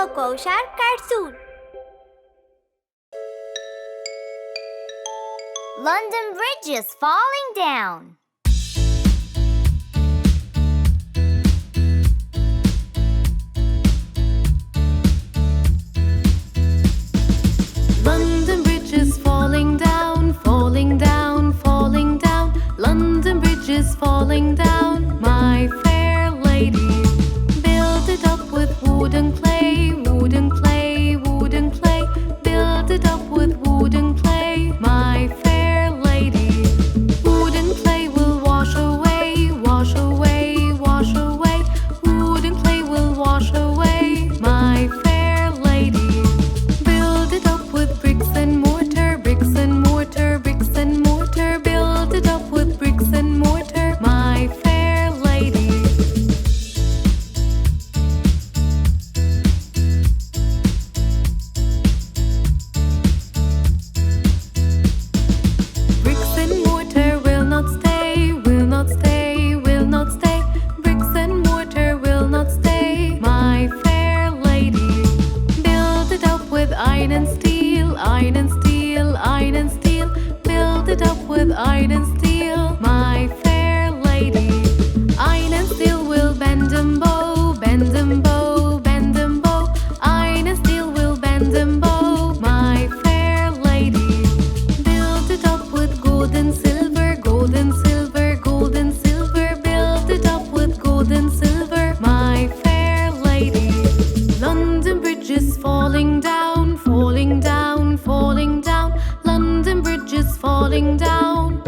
Coco Shark cartoon. London Bridge is falling down. London Bridge is falling down, falling down, falling down. London Bridge is falling down, my fair lady. Build it up with wooden clay, wooden clay, wooden clay. Build it up with wooden clay, my fair lady. Wooden clay will wash away, wash away, wash away. Wooden clay will wash away, my fair lady. Build it up with bricks and mortar, bricks and mortar, bricks and mortar. Build it up with bricks and mortar, my fair lady. Bricks and mortar will not stay, will not stay, will not stay. Bricks and mortar will not stay, my fair lady. Build it up with iron and steel, iron and steel, iron and steel. Build it up with iron and steel, my fair lady. Iron and steel will bend and bow, bend and bow, bend and bow. Iron and steel will bend and bow, my fair lady. Build it up with gold and silver, gold and silver, gold and silver. Build it up with gold and silver, my fair lady. London Bridge is falling down, falling down, falling down. London Bridge is falling down.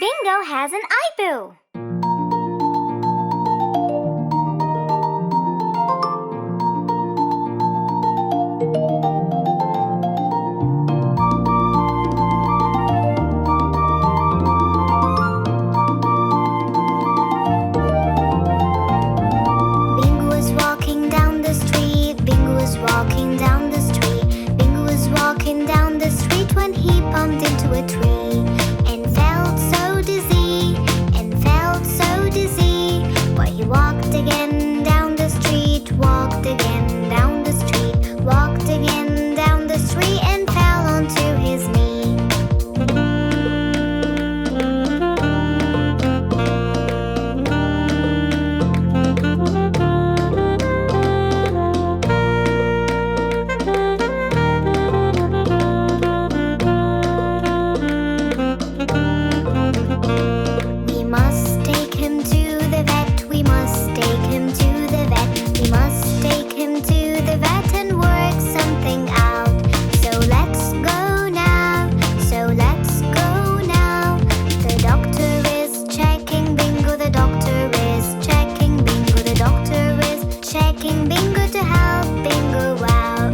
Bingo has an eyeboo. Bingo was walking down the street. Bingo was walking down the street. Bingo was walking down the street when he bumped into a tree and felt so dizzy, and felt so dizzy. But he walked again down the street, walked again down the street, walked again down the street and fell onto his knee. We must take him to the vet. We must take him to the vet. We must take him to the vet and work something out. So let's go now. So let's go now. The doctor is checking Bingo. The doctor is checking Bingo. The doctor is checking Bingo to help Bingo out.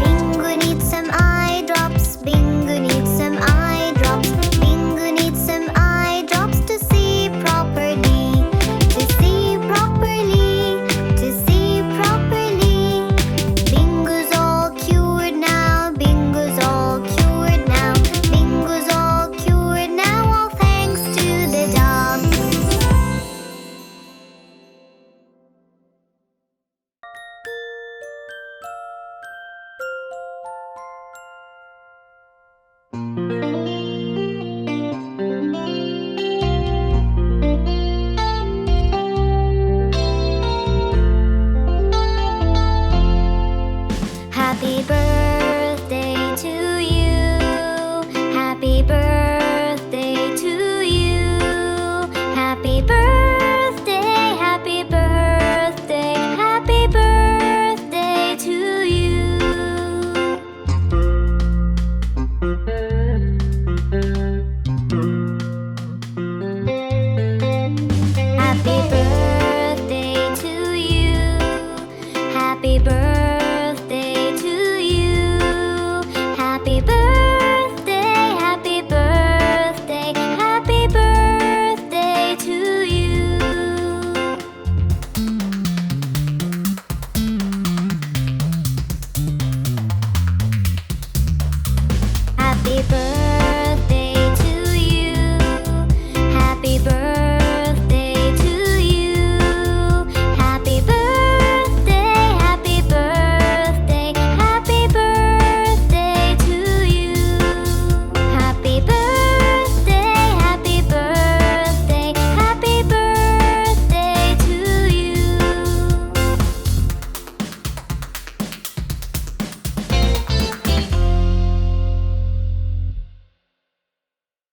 Bingo needs some eye drops. Bingo needs some eye drops. Bingo needs some eye drops to see properly. To see properly. To see properly. Bingo's all cured now. Bingo's all cured now. Bingo's all cured now. All thanks to the dog. Happy birthday to you. Happy birthday to you. Happy birthday, happy birthday, happy birthday to you. Happy birthday to you. Happy birthday.